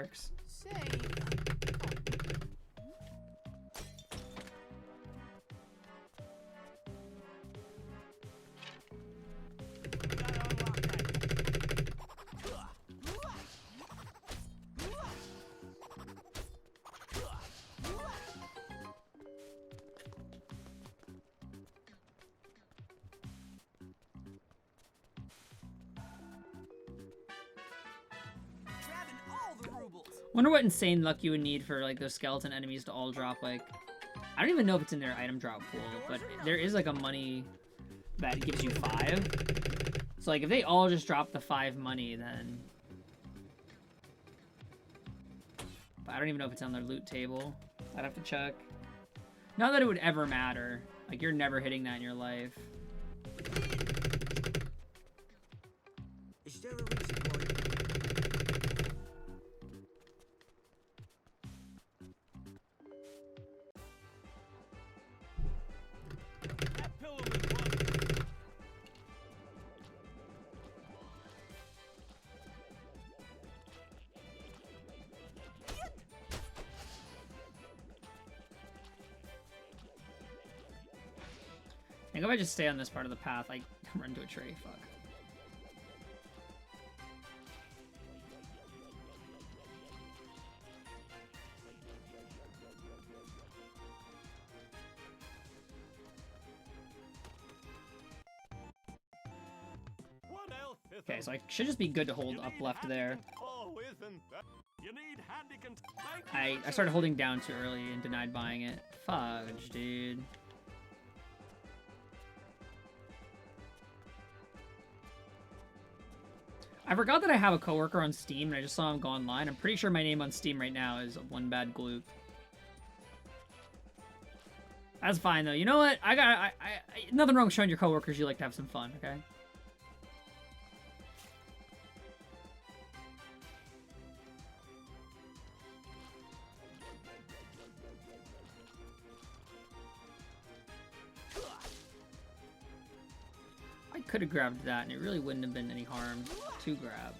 works. Wonder what insane luck you would need for like those skeleton enemies to all drop like... I don't even know if it's in their item drop pool, but there is like a money that gives you 5. So like if they all just drop the 5 money, then... But I don't even know if it's on their loot table. I'd have to check. Not that it would ever matter. Like you're never hitting that in your life. Is there a reason why? I think if I just stay on this part of the path, I run into a tree. Fuck. Okay, so I should just be good to hold up left there. I started holding down too early and denied buying it. Fudge, dude. I forgot that I have a coworker on Steam, and I just saw him go online. I'm pretty sure my name on Steam right now is One Bad Gloop. That's fine, though. You know what? Nothing wrong with showing your coworkers you like to have some fun, okay? I could have grabbed that, and it really wouldn't have been any harm to grab.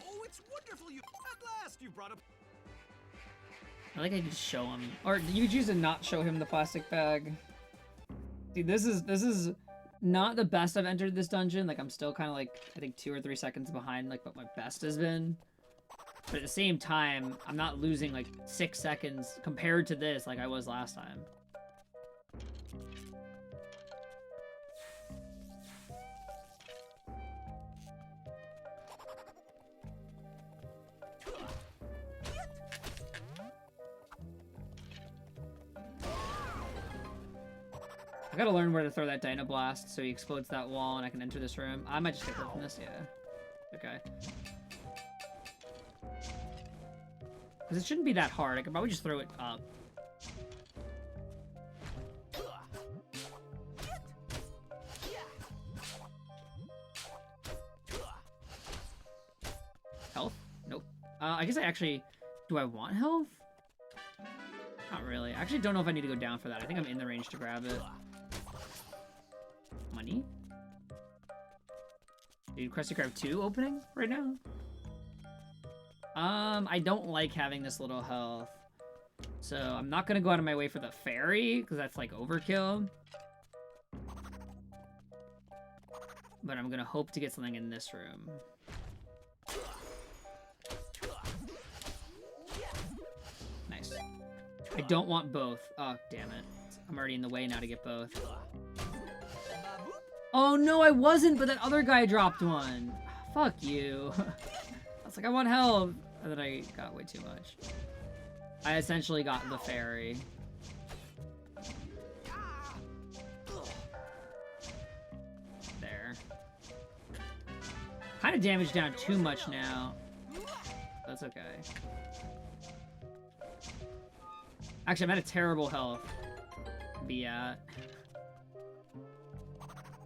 Oh, it's wonderful you at last you brought up. I like I could show him, or you could choose to not show him the plastic bag. See, this is not the best I've entered this dungeon. Like I'm still kind of like I think 2 or 3 seconds behind like what my best has been. But at the same time, I'm not losing like 6 seconds compared to this like I was last time. I gotta learn where to throw that Dino Blast so he explodes that wall and I can enter this room. I might just take her from this, yeah. Okay. Because it shouldn't be that hard. I could probably just throw it up. Health? Nope. I guess I actually... Do I want health? Not really. I actually don't know if I need to go down for that. I think I'm in the range to grab it. Money? Dude, Krusty Krab 2 opening right now? I don't like having this little health. So I'm not gonna go out of my way for the fairy, because that's like overkill. But I'm gonna hope to get something in this room. Nice. I don't want both. Oh, damn it. I'm already in the way now to get both. Oh, no, I wasn't, but that other guy dropped one. Fuck you. I was like, I want help. And then I got way too much. I essentially got the fairy. There. Kind of damaged down too much now. That's okay. Actually, I'm at a terrible health. Be at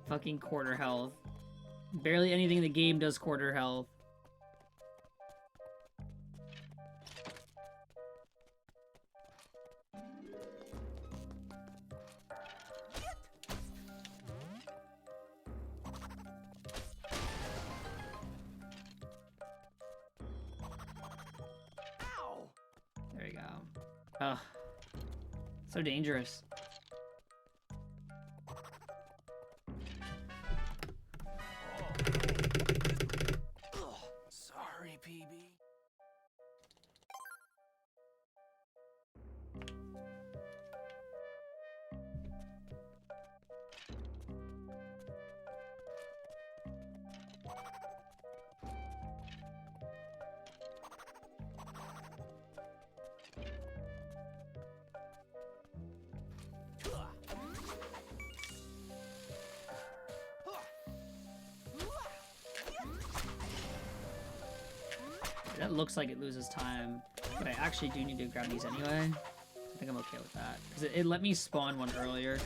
fucking quarter health. Barely anything in the game does quarter health. There you go. Ugh. So dangerous. Sorry, PB. That looks like it loses time, but I actually do need to grab these anyway. I think I'm okay with that, because it let me spawn one earlier.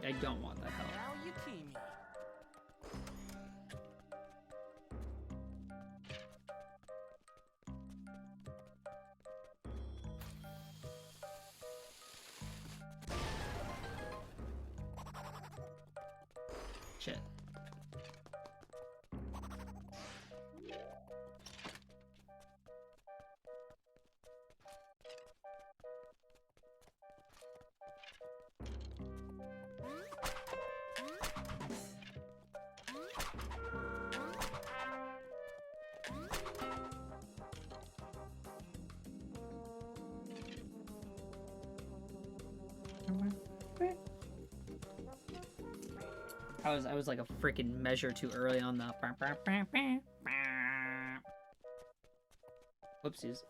I don't want that help. Now you team me. Shit. I was like a freaking measure too early on the. Whoopsies.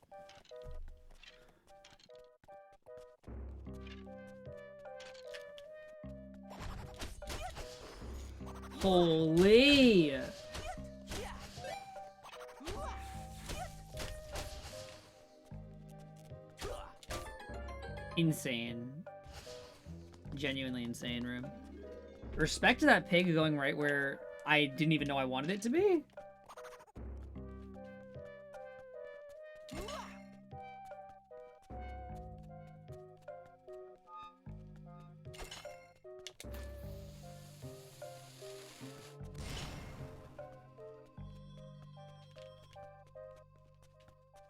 Holy! Insane. Genuinely insane room. Respect to that pig going right where I didn't even know I wanted it to be.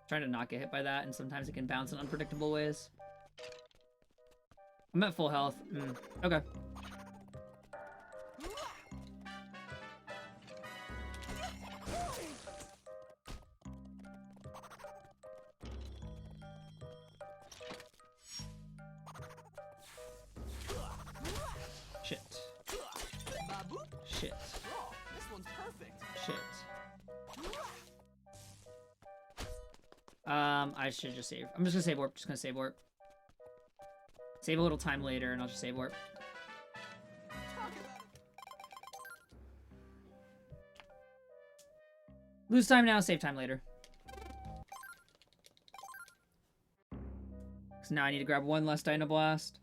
Trying to not get hit by that, and sometimes it can bounce in unpredictable ways. I'm at full health. Okay. Shit. Shit. Oh, this one's perfect. Shit. I should just save. I'm just gonna save warp. Just gonna save warp. Save a little time later, and I'll just save warp. Lose time now, save time later. So now I need to grab one less Dynablast.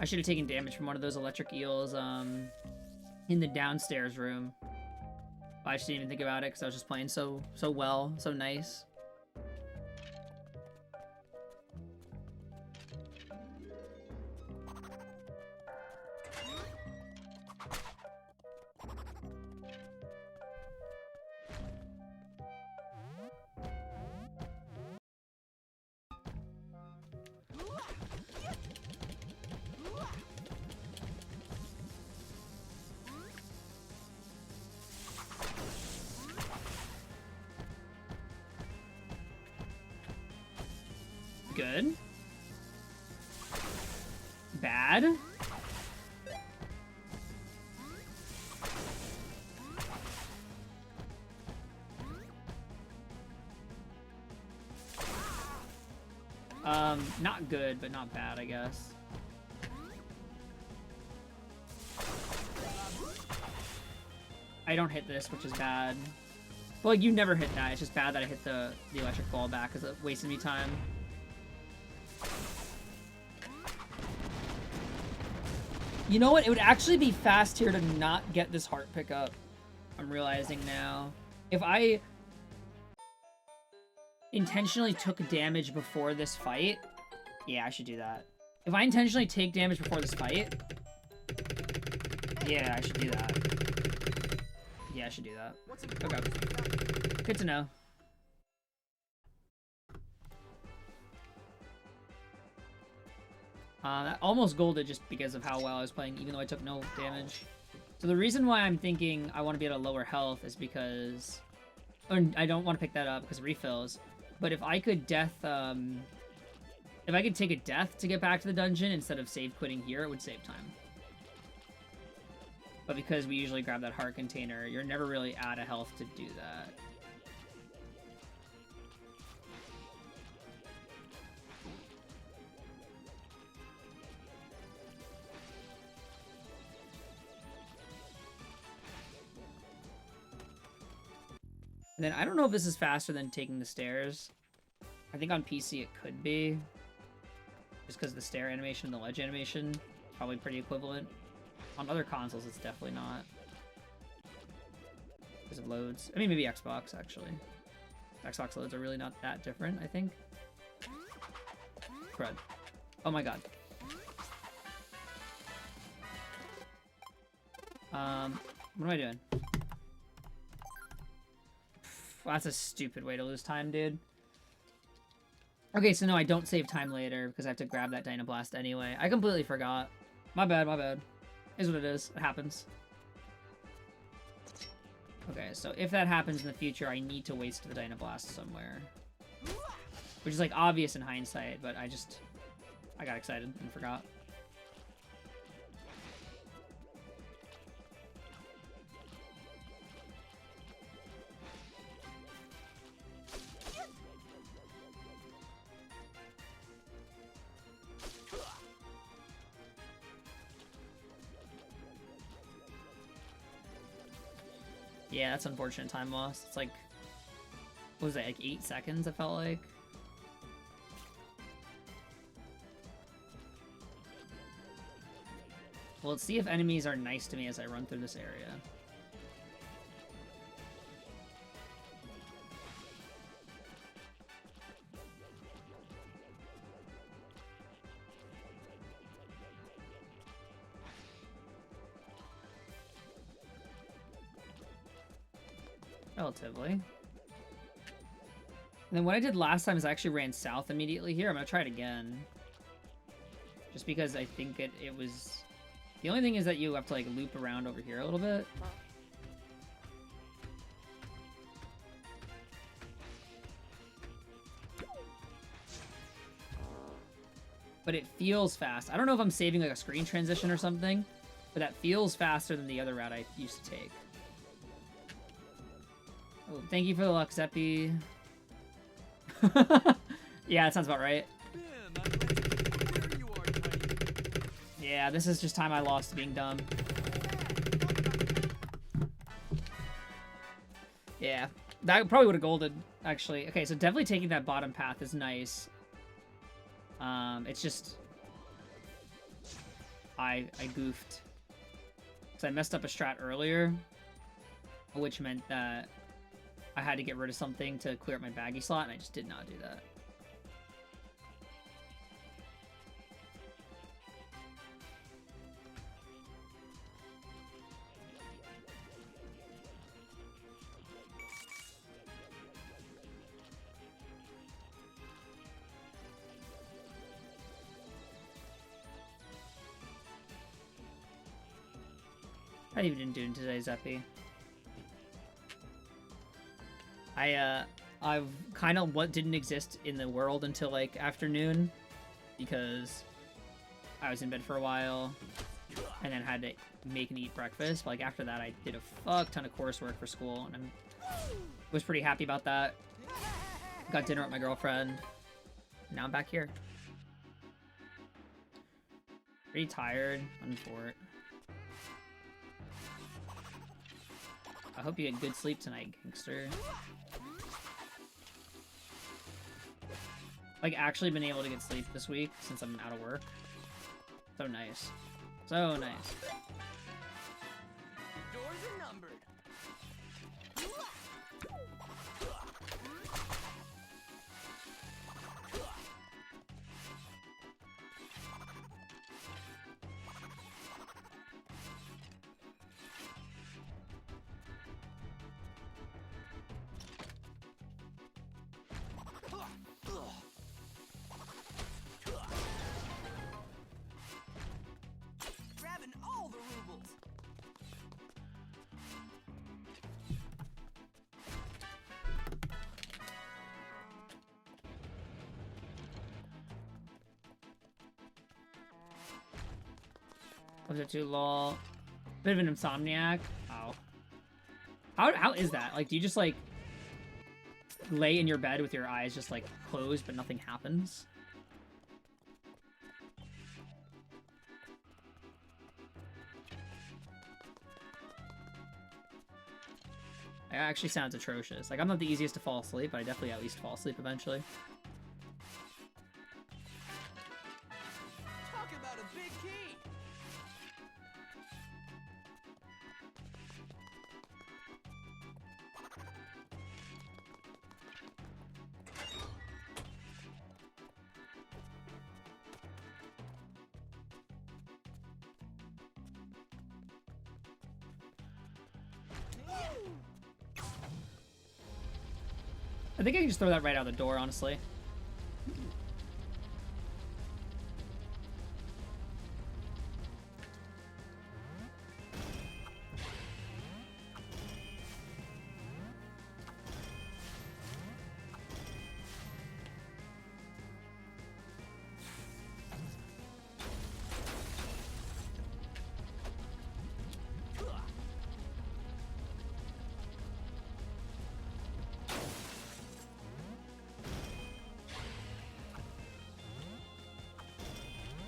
I should have taken damage from one of those electric eels in the downstairs room. I just didn't even think about it because I was just playing so well, so nice. Good. Bad. Not good, but not bad, I guess. I don't hit this, which is bad. Well, like, you never hit that. It's just bad that I hit the electric ball back because it wasted me time. You know what? It would actually be fast here to not get this heart pickup. I'm realizing now. If I intentionally took damage before this fight, yeah, I should do that. If I intentionally take damage before this fight, yeah, I should do that. Yeah, I should do that. Okay. Good to know. That almost golded just because of how well I was playing, even though I took no damage. So the reason why I'm thinking I want to be at a lower health is because... Or I don't want to pick that up because refills. But if I could death... if I could take a death to get back to the dungeon instead of save quitting here, it would save time. But because we usually grab that heart container, you're never really out of health to do that. And then I don't know if this is faster than taking the stairs. I think on PC it could be. Just because the stair animation and the ledge animation is probably pretty equivalent. On other consoles, it's definitely not. Because of loads. I mean, maybe Xbox, actually. Xbox loads are really not that different, I think. Crud. Oh my god. What am I doing? That's a stupid way to lose time, dude. Okay, so no, I don't save time later because I have to grab that Dynablast anyway. I completely forgot. My bad, my bad. Is what it is. It happens. Okay, so if that happens in the future, I need to waste the Dynablast somewhere. Which is, like, obvious in hindsight, but I got excited and forgot. Yeah, that's unfortunate time loss. It's like, what was that, like 8 seconds, it felt like? Well, let's see if enemies are nice to me as I run through this area. Relatively. And then what I did last time is I actually ran south immediately here. I'm going to try it again. Just because I think it was... The only thing is that you have to, like, loop around over here a little bit. But it feels fast. I don't know if I'm saving, like, a screen transition or something, but that feels faster than the other route I used to take. Oh, thank you for the luck, Zeppi. Yeah, that sounds about right. Yeah, this is just time I lost to being dumb. Yeah, that probably would have golded, actually. Okay, so definitely taking that bottom path is nice. It's just... I goofed. Because I messed up a strat earlier, which meant that I had to get rid of something to clear up my baggy slot, and I just did not do that. How you been doing today, Zeppi? I've kind of what didn't exist in the world until like afternoon, because I was in bed for a while and then had to make and eat breakfast. But, like, after that, I did a fuck ton of coursework for school, and I was pretty happy about that. Got dinner with my girlfriend. Now I'm back here. Pretty tired. Unfort. I hope you get good sleep tonight, gangster. Like, actually been able to get sleep this week since I'm out of work. So nice. So nice. Doors are numbered. Grabbing all the rubles. Was it too lol? Bit of an insomniac. Oh. How is that? Like, do you just like lay in your bed with your eyes just like closed but nothing happens? It actually sounds atrocious. Like, I'm not the easiest to fall asleep, but I definitely at least fall asleep eventually. Talk about a big key. I think I can just throw that right out the door, honestly.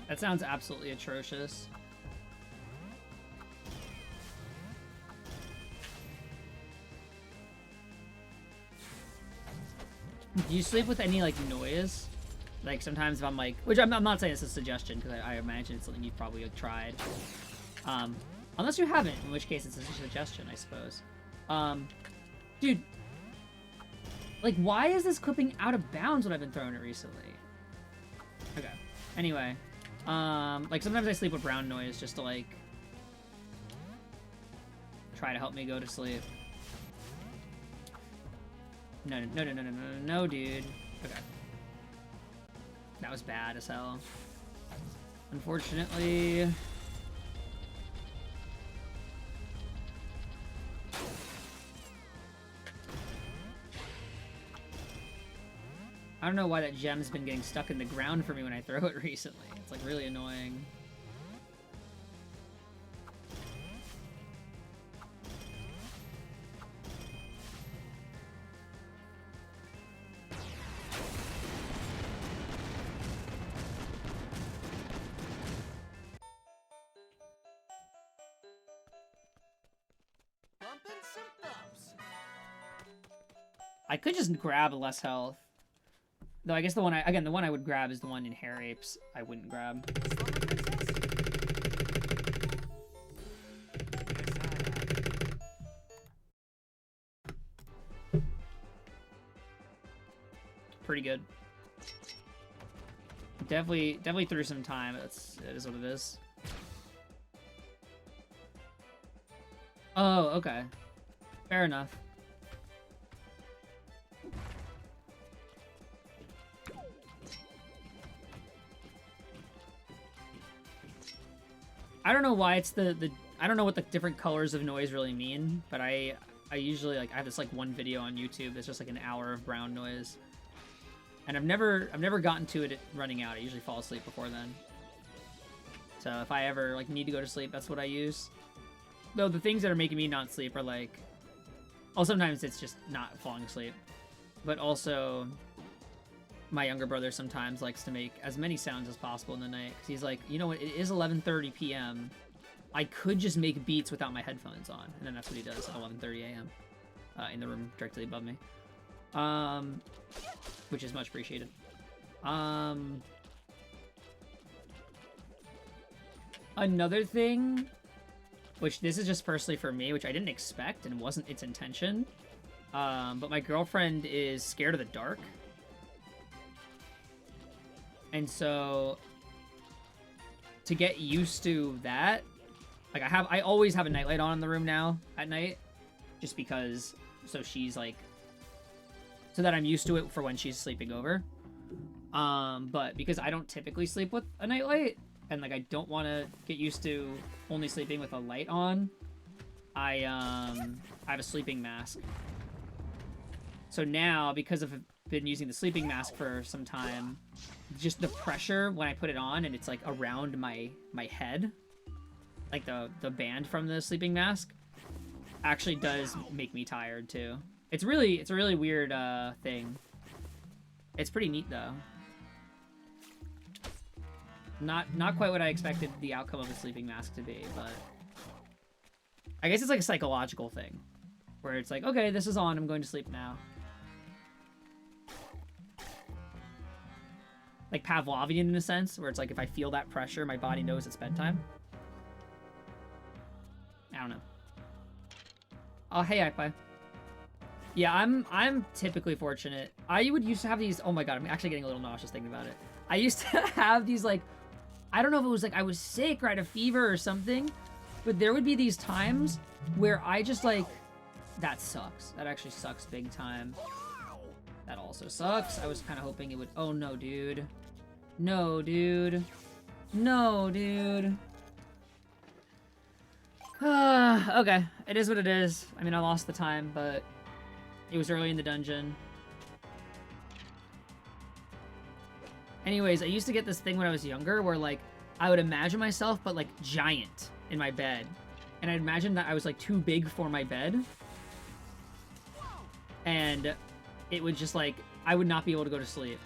That sounds absolutely atrocious. Do you sleep with any, like, noise? Like, sometimes if I'm, like... Which I'm not saying it's a suggestion, because I imagine it's something you've probably, like, tried. Unless you haven't, in which case it's a suggestion, I suppose. Dude. Like, why is this clipping out of bounds when I've been throwing it recently? Okay. Anyway. Like, sometimes I sleep with brown noise just to, like, try to help me go to sleep. No, dude. Okay. That was bad as hell. Unfortunately... I don't know why that gem's been getting stuck in the ground for me when I throw it recently. It's, like, really annoying. Bumping some bumps. I could just grab less health. Though I guess the one I would grab is the one in Hair Apes. I wouldn't grab. Pretty good. Definitely threw some time. It is what it is. Oh, okay. Fair enough. I don't know why it's I don't know what the different colors of noise really mean, but I usually, like, I have this, like, one video on YouTube that's just, like, an hour of brown noise. And I've never gotten to it running out. I usually fall asleep before then. So if I ever, like, need to go to sleep, that's what I use. Though the things that are making me not sleep are, like... Well, sometimes it's just not falling asleep. But also... my younger brother sometimes likes to make as many sounds as possible in the night, because he's like, you know what, it is 11:30 p.m. I could just make beats without my headphones on, and then that's what he does at 11:30 a.m. In the room directly above me, which is much appreciated. Another thing, which this is just personally for me, which I didn't expect and wasn't its intention, but my girlfriend is scared of the dark. And so, to get used to that, like I always have a nightlight on in the room now at night, just because, so she's like, so that I'm used to it for when she's sleeping over. But because I don't typically sleep with a nightlight, and like I don't want to get used to only sleeping with a light on, I have a sleeping mask. So now, because I've been using the sleeping mask for some time, just the pressure when I put it on and it's like around my head, like the band from the sleeping mask, actually does make me tired too. It's a really weird thing. It's pretty neat though. Not quite what I expected the outcome of a sleeping mask to be, but I guess it's like a psychological thing where it's like, okay, this is on, I'm going to sleep now. Like Pavlovian in a sense, where it's like if I feel that pressure, my body knows it's bedtime. I don't know. Oh, hey, iPie. Yeah, I'm typically fortunate. I would used to have these. Oh my god, I'm actually getting a little nauseous thinking about it. I used to have these, like, I don't know if it was like I was sick or I had a fever or something, but there would be these times where I just like, that sucks. That actually sucks big time. That also sucks. I was kind of hoping it would. Oh no, dude. No, dude. No, dude. Okay, it is what it is. I mean, I lost the time, but it was early in the dungeon. Anyways, I used to get this thing when I was younger where, like, I would imagine myself, but, like, giant in my bed. And I'd imagine that I was, like, too big for my bed. And it would just, like, I would not be able to go to sleep.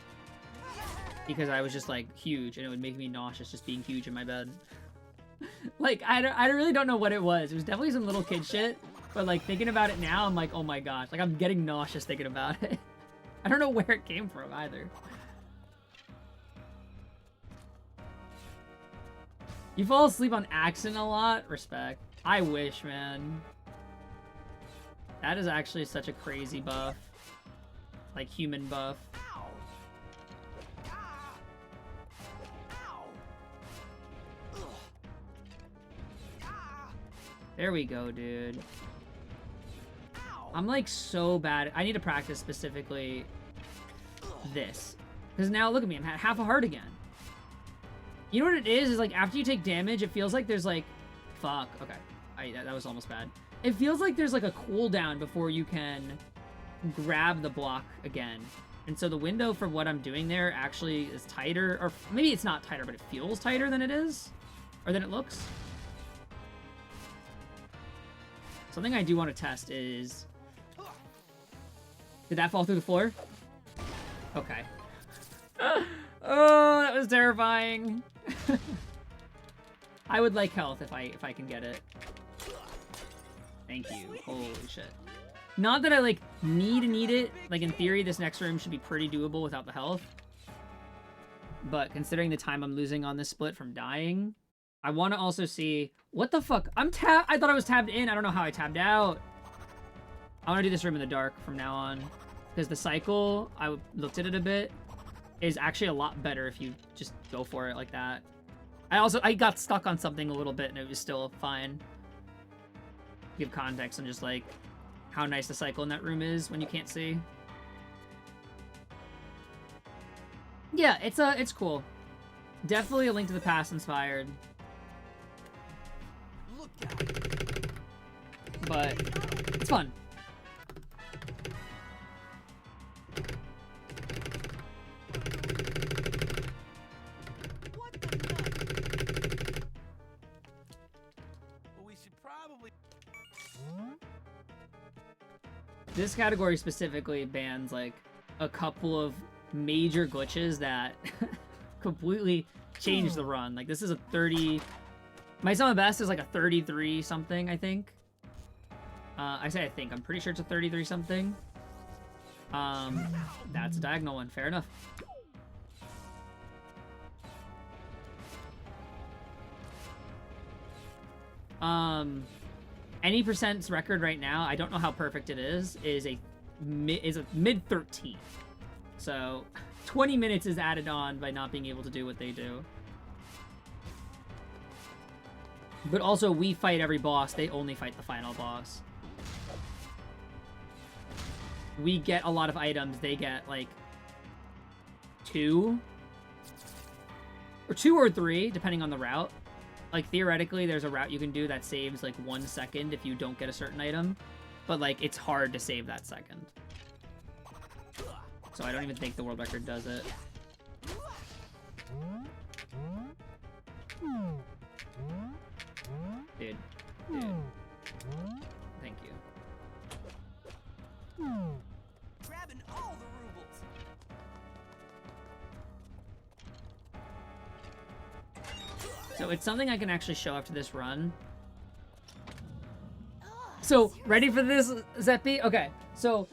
Because I was just, like, huge, and it would make me nauseous just being huge in my bed. Like, I really don't know what it was. It was definitely some little kid shit. But, like, thinking about it now, I'm like, oh my gosh. Like, I'm getting nauseous thinking about it. I don't know where it came from, either. You fall asleep on accident a lot? Respect. I wish, man. That is actually such a crazy buff. Like, human buff. There we go, dude. I'm like so bad. I need to practice specifically this. Because now, look at me, I'm at half a heart again. You know what it is like after you take damage, it feels like there's like... Fuck, okay. That was almost bad. It feels like there's like a cooldown before you can grab the block again. And so the window for what I'm doing there actually is tighter. Or maybe it's not tighter, but it feels tighter than it is. Or than it looks. Something I do want to test is... Did that fall through the floor? Okay. Oh, that was terrifying. I would like health if I can get it. Thank you. Holy shit. Not that I like need it. Like in theory, this next room should be pretty doable without the health. But considering the time I'm losing on this split from dying, I want to also see what the fuck. I thought I was tabbed in. I don't know how I tabbed out. I want to do this room in the dark from now on because the cycle, I looked at it a bit, is actually a lot better if you just go for it like that. I got stuck on something a little bit and it was still fine. Give context on just like how nice the cycle in that room is when you can't see. Yeah, it's cool. Definitely a Link to the Past inspired. But it's fun. This category specifically bans like a couple of major glitches that completely changed the run. Like, this is a 30... My sum of best is like a 33 something, I think. I say I think. I'm pretty sure it's a 33 something. That's a diagonal one. Fair enough. Any percent's record right now, I don't know how perfect it is a mid 13. So 20 minutes is added on by not being able to do what they do. But also, we fight every boss. They only fight the final boss. We get a lot of items. They get, like, 2 or 3, depending on the route. Like, theoretically, there's a route you can do that saves, like, 1 second if you don't get a certain item. But, like, it's hard to save that second. So I don't even think the world record does it. Dude. Thank you. Grabbing all the rubles. So it's something I can actually show after this run. So, ready for this, Zeppi? Okay, so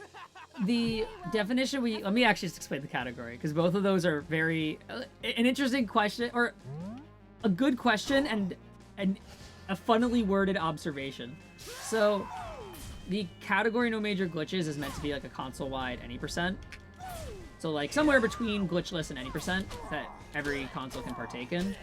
the definition let me actually just explain the category, because both of those are very, an interesting question, or a good question, and a funnily worded observation. So, the category no major glitches is meant to be like a console-wide any percent. So, like, somewhere between glitchless and any percent that every console can partake in.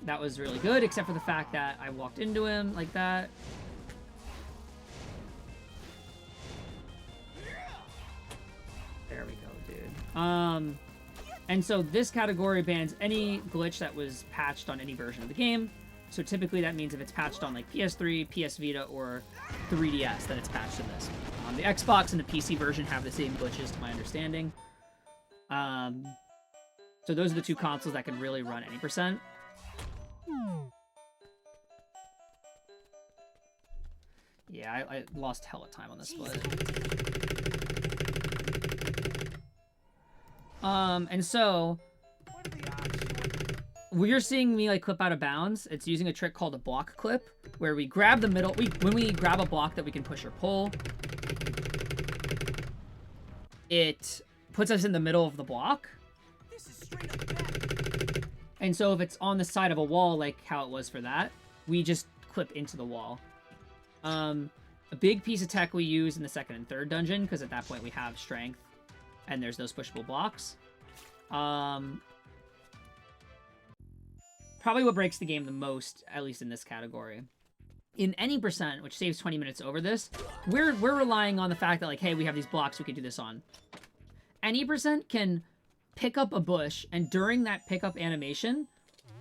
That was really good, except for the fact that I walked into him like that. There we go, dude. And so this category bans any glitch that was patched on any version of the game. So typically that means if it's patched on like PS3, PS Vita, or 3DS, that it's patched in this. The Xbox and the PC version have the same glitches, to my understanding. So those are the two consoles that can really run any percent. Yeah, I lost hella time on this split. And so we're seeing me like clip out of bounds. It's using a trick called a block clip, where we grab the middle. When we grab a block that we can push or pull, it puts us in the middle of the block. This is straight up bad. And so if it's on the side of a wall, like how it was for that, we just clip into the wall. A big piece of tech we use in the second and third dungeon, because at that point we have strength and there's those pushable blocks. Probably what breaks the game the most, at least in this category. In any percent, which saves 20 minutes over this, we're relying on the fact that, like, hey, we have these blocks we can do this on. Any percent can pick up a bush, and during that pickup animation,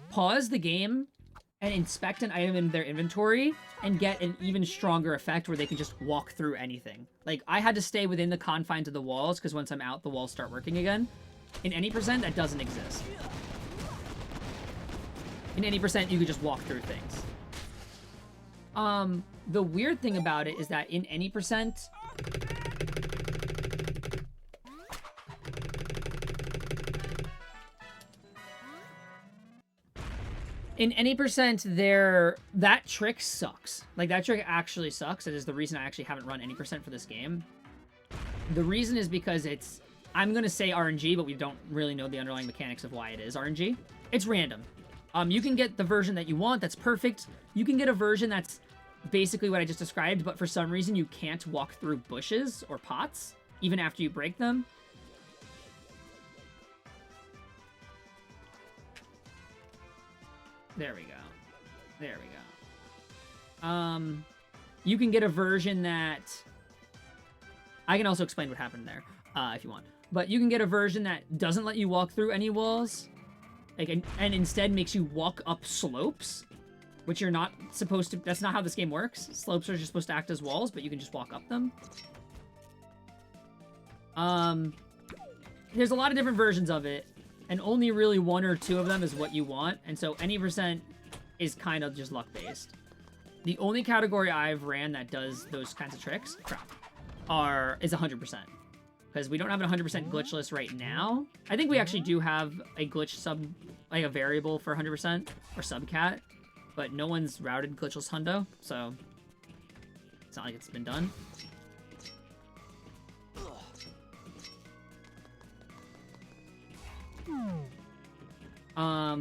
pause the game and inspect an item in their inventory and get an even stronger effect where they can just walk through anything. Like, I had to stay within the confines of the walls, because once I'm out, the walls start working again. In any percent, that doesn't exist. In any percent, you could just walk through things. The weird thing about it is that in any percent... In any percent, that trick sucks. Like, that trick actually sucks. It is the reason I actually haven't run any percent for this game. The reason is because it's... I'm going to say RNG, but we don't really know the underlying mechanics of why it is RNG. It's random. You can get the version that you want, that's perfect. You can get a version that's basically what I just described, but for some reason you can't walk through bushes or pots, even after you break them. There we go. There we go. You can get a version that... I can also explain what happened there, if you want. But you can get a version that doesn't let you walk through any walls, like, and instead makes you walk up slopes, which you're not supposed to... That's not how this game works. Slopes are just supposed to act as walls, but you can just walk up them. There's a lot of different versions of it, and only really one or two of them is what you want, and so any percent is kind of just luck-based. The only category I've ran that does those kinds of tricks, is 100%. Because we don't have a 100% glitchless right now. I think we actually do have a glitch like a variable for 100% or subcat, but no one's routed glitchless hundo, so it's not like it's been done.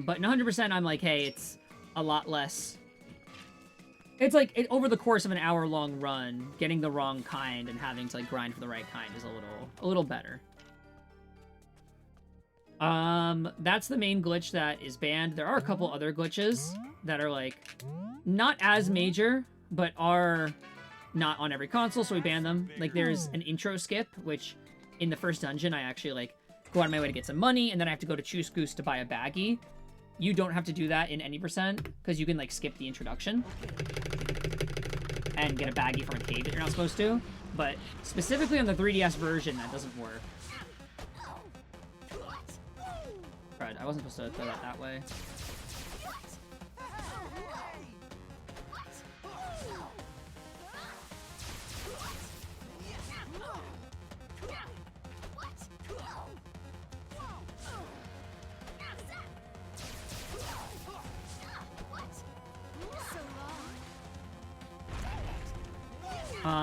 But in 100%, I'm like, hey, it's a lot less. It's like over the course of an hour-long run, getting the wrong kind and having to like grind for the right kind is a little better. That's the main glitch that is banned. There are a couple other glitches that are like not as major, but are not on every console, so we ban them. Like there's an intro skip, which in the first dungeon I actually like go out of my way to get some money, and then I have to go to Choose Goose to buy a baggie. You don't have to do that in any percent, because you can like skip the introduction and get a baggie from a cave that you're not supposed to. But specifically on the 3DS version, that doesn't work. Right, I wasn't supposed to throw that way.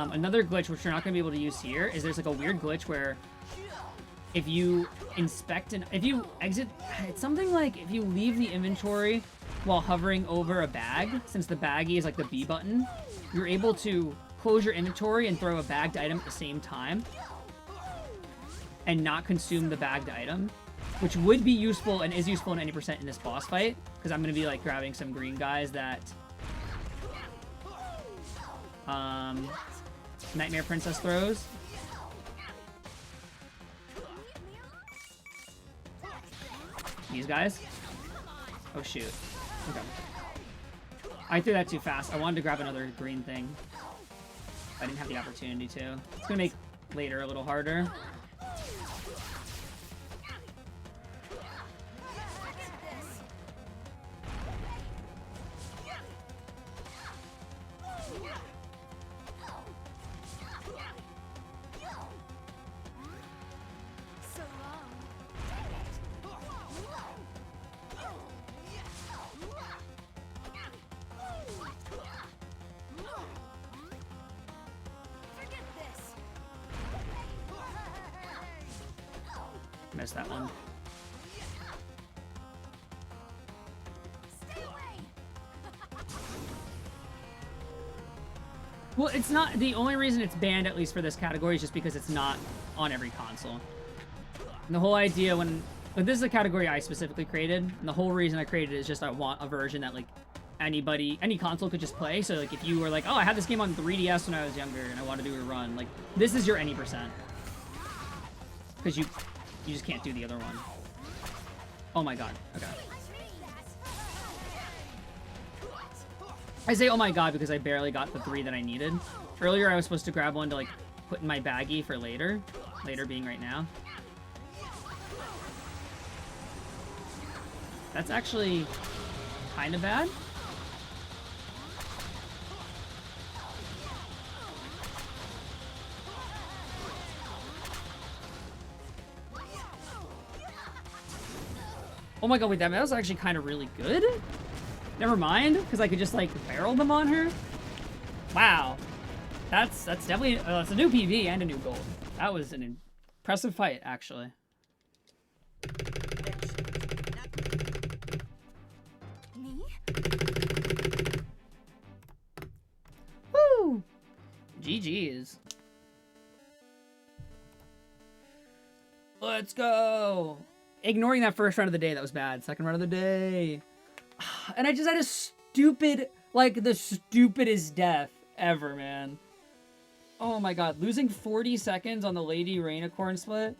Another glitch, which you're not going to be able to use here, is there's like a weird glitch where if you inspect and if you exit, it's something like if you leave the inventory while hovering over a bag, since the baggie is like the B button, you're able to close your inventory and throw a bagged item at the same time and not consume the bagged item, which would be useful and is useful in any percent in this boss fight, because I'm going to be like grabbing some green guys that Nightmare Princess throws. These guys? Oh shoot. Okay. I threw that too fast. I wanted to grab another green thing. I didn't have the opportunity to. It's gonna make later a little harder. Missed that one. Well, it's not the only reason it's banned, at least for this category, is just because it's not on every console. And the whole idea but this is a category I specifically created, and the whole reason I created it is just I want a version that like any console could just play. So like if you were like, oh, I had this game on 3DS when I was younger and I want to do a run, like this is your any percent. Because you just can't do the other one. Oh my god. Okay. I say oh my god because I barely got the 3 that I needed. Earlier I was supposed to grab one to like put in my baggie for later. Later being right now. That's actually kind of bad. Oh my god, wait, that was actually kind of really good? Never mind, because I could just, like, barrel them on her? Wow. That's definitely, it's a new PB and a new gold. That was an impressive fight, actually. Me? Woo! GG's. Let's go! Ignoring that first run of the day, that was bad. Second run of the day. And I just had a stupid, like, the stupidest death ever, man. Oh my god. Losing 40 seconds on the Lady Rainicorn split.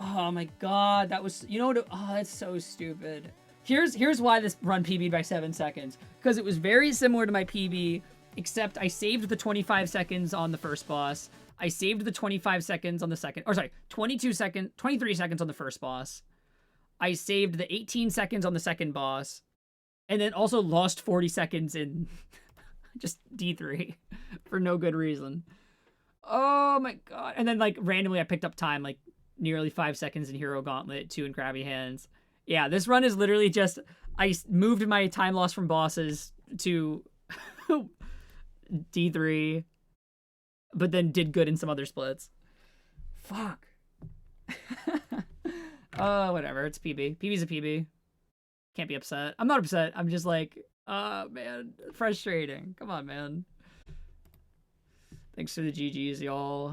Oh my god. That was, you know what? Oh, that's so stupid. Here's why this run PB'd by 7 seconds. Because it was very similar to my PB, except I saved the 25 seconds on the first boss. I saved the 25 seconds on the second, or sorry, 23 seconds on the first boss. I saved the 18 seconds on the second boss, and then also lost 40 seconds in Just D3 for no good reason. Oh my god. And then like randomly I picked up time like nearly 5 seconds in Hero Gauntlet, 2 in Krabby Hands. Yeah, this run is literally just I moved my time loss from bosses to D3, but then did good in some other splits. Fuck. Whatever. It's PB. PB's a PB. Can't be upset. I'm not upset. I'm just like, man, frustrating. Come on, man. Thanks for the GGs, y'all.